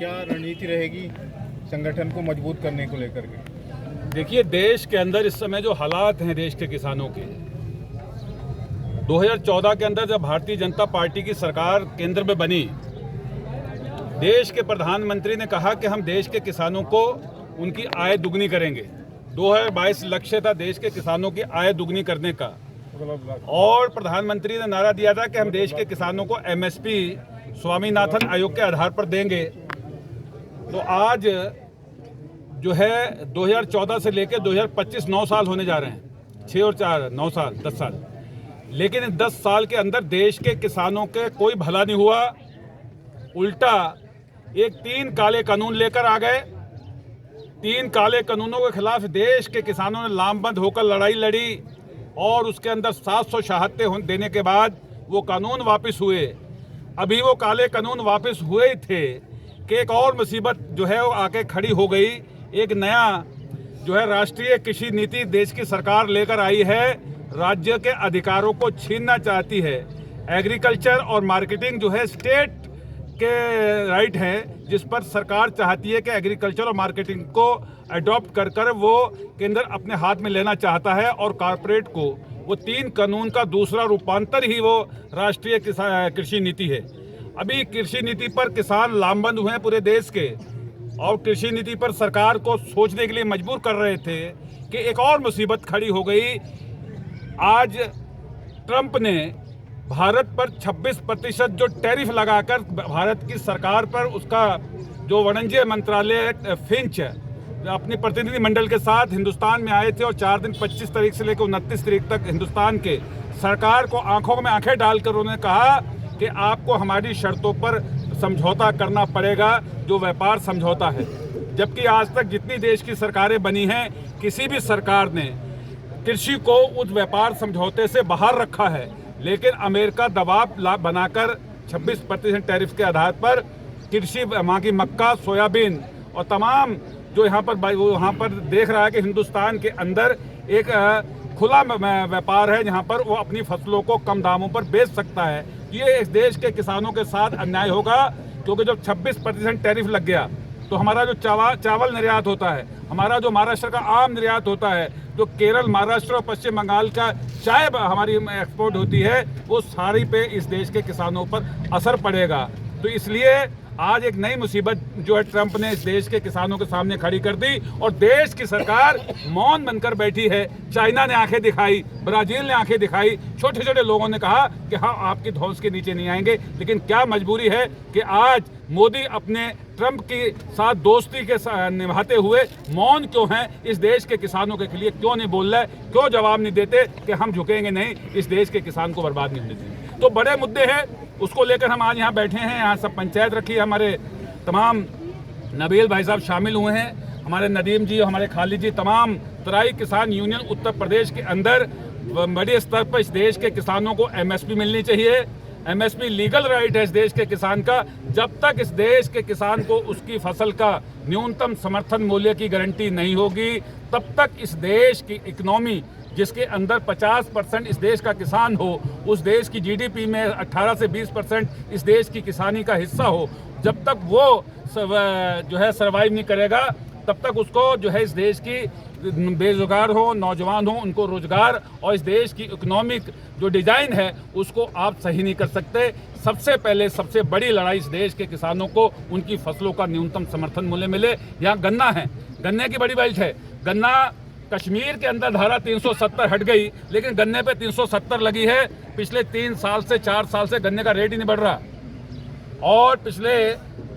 क्या रणनीति रहेगी संगठन को मजबूत करने को लेकर के? देखिए, देश के अंदर इस समय जो हालात हैं देश के किसानों के, 2014 के अंदर जब भारतीय जनता पार्टी की सरकार केंद्र में बनी, देश के प्रधानमंत्री ने कहा कि हम देश के किसानों को उनकी आय दुगनी करेंगे। 2022 लक्ष्य था देश के किसानों की आय दुगनी करने का, और प्रधानमंत्री ने नारा दिया था कि हम देश के किसानों को एमएसपी स्वामीनाथन आयोग के आधार पर देंगे। तो आज जो है 2014 से लेकर 2025 9 साल होने जा रहे हैं, 6 और 4 9 साल 10 साल। लेकिन इन 10 साल के अंदर देश के किसानों के कोई भला नहीं हुआ, उल्टा एक 3 काले कानून लेकर आ गए। 3 काले कानूनों के खिलाफ देश के किसानों ने लामबंद होकर लड़ाई लड़ी, और उसके अंदर 700 शहादतें देने के बाद वो कानून वापस हुए। अभी वो काले कानून वापस हुए ही थे कि एक और मुसीबत जो है वो आके खड़ी हो गई। एक नया जो है राष्ट्रीय कृषि नीति देश की सरकार लेकर आई है, राज्य के अधिकारों को छीनना चाहती है। एग्रीकल्चर और मार्केटिंग जो है स्टेट के राइट हैं, जिस पर सरकार चाहती है कि एग्रीकल्चर और मार्केटिंग को अडॉप्ट कर वो केंद्र अपने हाथ में लेना चाहता है, और कॉर्पोरेट को वो 3 कानून का दूसरा रूपांतर ही वो राष्ट्रीय कृषि नीति है। अभी कृषि नीति पर किसान लामबंद हुए हैं पूरे देश के, और कृषि नीति पर सरकार को सोचने के लिए मजबूर कर रहे थे कि एक और मुसीबत खड़ी हो गई। आज ट्रंप ने भारत पर 26% जो टैरिफ लगाकर भारत की सरकार पर, उसका जो वाणिज्य मंत्रालय फिंच अपनी प्रतिनिधि मंडल के साथ हिंदुस्तान में आए थे, और 4 दिन 25 तारीख से लेकर 29 तारीख तक हिंदुस्तान के सरकार को आंखों में आंखें डालकर उन्होंने कहा कि आपको हमारी शर्तों पर समझौता करना पड़ेगा, जो व्यापार समझौता है। जबकि आज तक जितनी देश की सरकारें बनी हैं, किसी भी सरकार ने कृषि को उस व्यापार समझौते से बाहर रखा है। लेकिन अमेरिका दबाव बनाकर 26% टैरिफ के आधार पर कृषि, वहाँ की मक्का, सोयाबीन और तमाम जो यहाँ पर देख रहा है कि हिंदुस्तान के अंदर एक खुला व्यापार है, जहाँ पर वो अपनी फसलों को कम दामों पर बेच सकता है। ये इस देश के किसानों के साथ अन्याय होगा, क्योंकि जब 26% टैरिफ लग गया तो हमारा जो चावल निर्यात होता है, हमारा जो महाराष्ट्र का आम निर्यात होता है, जो केरल, महाराष्ट्र और पश्चिम बंगाल का चाय हमारी एक्सपोर्ट होती है, वो सारी पे इस देश के किसानों पर असर पड़ेगा। तो इसलिए आज एक नई मुसीबत जो है ट्रंप ने इस देश के किसानों के सामने खड़ी कर दी, और देश की सरकार मौन बनकर बैठी है। चाइना ने आंखें दिखाई, ब्राजील ने आंखें दिखाई, छोटे छोटे लोगों ने कहा कि हाँ, आपकी धौंस के नीचे नहीं आएंगे। लेकिन क्या मजबूरी है कि आज मोदी अपने ट्रंप के साथ दोस्ती के निभाते हुए मौन क्यों हैं? इस देश के किसानों के लिए क्यों नहीं बोल रहे, क्यों जवाब नहीं देते कि हम झुकेंगे नहीं, इस देश के किसान को बर्बाद नहीं होने देंगे। तो बड़े मुद्दे हैं, उसको लेकर हम आज यहाँ बैठे हैं। यहाँ सब पंचायत रखी है, हमारे तमाम नबील भाई साहब शामिल हुए हैं, हमारे नदीम जी, हमारे खालिद जी, तमाम तराई किसान यूनियन उत्तर प्रदेश के अंदर बड़े स्तर पर इस देश के किसानों को एमएसपी मिलनी चाहिए। एमएसपी लीगल राइट है इस देश के किसान का। जब तक इस देश के किसान को उसकी फसल का न्यूनतम समर्थन मूल्य की गारंटी नहीं होगी, तब तक इस देश की इकोनॉमी, जिसके अंदर 50% इस देश का किसान हो, उस देश की जीडीपी में 18 से 20% इस देश की किसानी का हिस्सा हो, जब तक वो जो है सर्वाइव नहीं करेगा, तब तक उसको जो है इस देश की बेरोजगार हो, नौजवान हो, उनको रोजगार, और इस देश की इकोनॉमिक जो डिजाइन है उसको आप सही नहीं कर सकते। सबसे पहले सबसे बड़ी लड़ाई इस देश के किसानों को उनकी फसलों का न्यूनतम समर्थन मूल्य मिले। यहाँ गन्ना है, गन्ने की बड़ी बेल्ट है। गन्ना कश्मीर के अंदर धारा 370 हट गई, लेकिन गन्ने पे 370 लगी है। पिछले 3 साल से 4 साल से गन्ने का रेट ही नहीं बढ़ रहा, और पिछले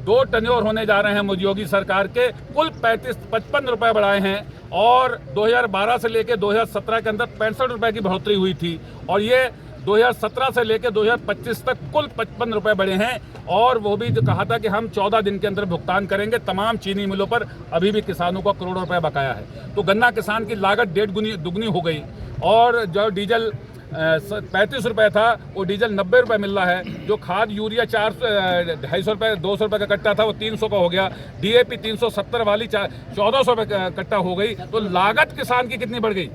2 टर्नओवर होने जा रहे हैं मोदी योगी सरकार के, कुल 55 रुपए बढ़ाए हैं, और 2012 से लेकर 2017 के अंदर 65 रुपए की बढ़ोतरी हुई थी, और ये 2017 से लेकर 2025 तक कुल 55 रुपए बढ़े हैं। और वो भी जो कहा था कि हम 14 दिन के अंदर भुगतान करेंगे। तमाम चीनी मिलों पर अभी भी किसानों का करोड़ों रुपए बकाया है। तो गन्ना किसान की लागत 1.5 दुगनी हो गई, और जो डीजल 35 रुपये था, वो डीजल 90 रुपये मिल रहा है। जो खाद यूरिया 250 रुपये 200 रुपये का कट्टा था, वो 300 का हो गया। डीएपी 370 वाली 1400 रुपये का कट्टा हो गई। तो लागत किसान की कितनी बढ़ गई?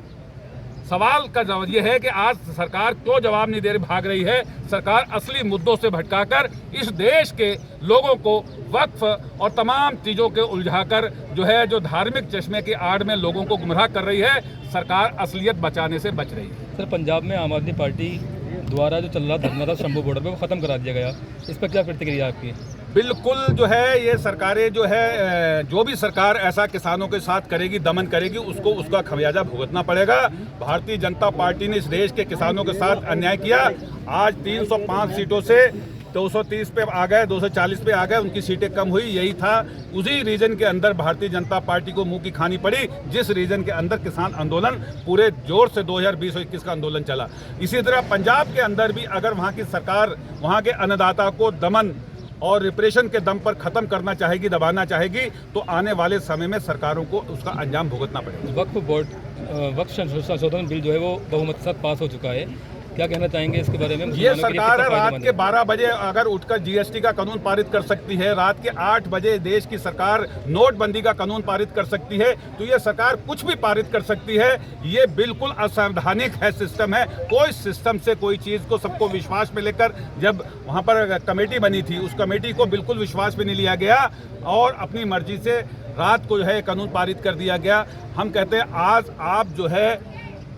सवाल का जवाब ये है कि आज सरकार क्यों जवाब नहीं दे रही, भाग रही है। सरकार असली मुद्दों से भटकाकर इस देश के लोगों को वक्फ और तमाम चीज़ों के उलझाकर जो धार्मिक चश्मे की आड़ में लोगों को गुमराह कर रही है। सरकार असलियत बचाने से बच रही है। सर, पंजाब में आम आदमी पार्टी द्वारा जो चल रहा धरना था शंभू बॉर्डर पे, वो ख़त्म करा दिया गया, इस पर क्या प्रतिक्रिया आपकी? बिल्कुल ये सरकारें जो भी सरकार ऐसा किसानों के साथ करेगी, दमन करेगी, उसको उसका खमियाजा भुगतना पड़ेगा। भारतीय जनता पार्टी ने इस देश के किसानों के साथ अन्याय किया। आज 305 सीटों से 230 पे आ गए, 240 पे आ गए, उनकी सीटें कम हुई। यही था, उसी रीजन के अंदर भारतीय जनता पार्टी को मुंह की खानी पड़ी, जिस रीजन के अंदर किसान आंदोलन पूरे जोर से 2020 और 21 का आंदोलन चला। इसी तरह पंजाब के अंदर भी अगर वहाँ की सरकार वहाँ के अन्नदाता को दमन और रिप्रेशन के दम पर खत्म करना चाहेगी, दबाना चाहेगी, तो आने वाले समय में सरकारों को उसका अंजाम भुगतना पड़ेगा। वक्फ संशोधन बिल जो है वो बहुमत के साथ पास हो चुका है, क्या कहना चाहेंगे इसके बारे में? ये सरकार है रात के 12 बजे अगर उठकर जीएसटी का कानून पारित कर सकती है, रात के 8 बजे देश की सरकार नोटबंदी का कानून पारित कर सकती है, तो ये सरकार कुछ भी पारित कर सकती है। ये बिल्कुल असंवैधानिक है, सिस्टम है। कोई सिस्टम से कोई चीज़ को सबको विश्वास में लेकर, जब वहाँ पर कमेटी बनी थी, उस कमेटी को बिल्कुल विश्वास में नहीं लिया गया और अपनी मर्जी से रात को कानून पारित कर दिया गया। हम कहते हैं आज आप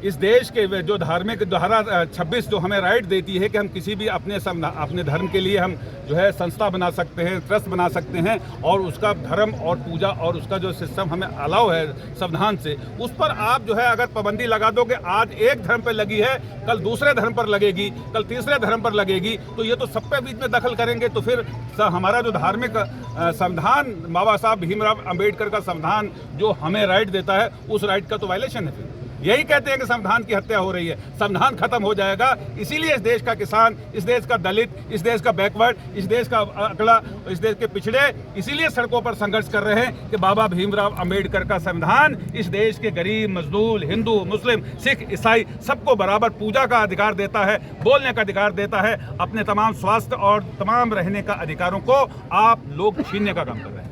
इस देश के जो धार्मिक धारा 26 जो हमें राइट देती है कि हम किसी भी अपने धर्म के लिए हम संस्था बना सकते हैं, ट्रस्ट बना सकते हैं और उसका धर्म और पूजा और उसका जो सिस्टम हमें अलाउ है संविधान से, उस पर आप अगर पाबंदी लगा दोगे, आज एक धर्म पर लगी है, कल दूसरे धर्म पर लगेगी, कल तीसरे धर्म पर लगेगी, तो ये तो सबके बीच में दखल करेंगे। तो फिर हमारा जो धार्मिक संविधान, बाबा साहब भीमराव अंबेडकर का संविधान जो हमें राइट देता है, उस राइट का तो वायलेशन है। फिर यही कहते हैं कि संविधान की हत्या हो रही है। संविधान खत्म हो जाएगा, इसीलिए इस देश का किसान, इस देश का दलित, इस देश का बैकवर्ड, इस देश का अगला, इस देश के पिछड़े इसीलिए सड़कों पर संघर्ष कर रहे हैं कि बाबा भीमराव अंबेडकर का संविधान इस देश के गरीब, मजदूर, हिंदू, मुस्लिम, सिख, ईसाई सबको बराबर पूजा का अधिकार देता है, बोलने का अधिकार देता है। अपने तमाम स्वास्थ्य और तमाम रहने का अधिकारों को आप लोग छीनने का काम कर रहे हैं।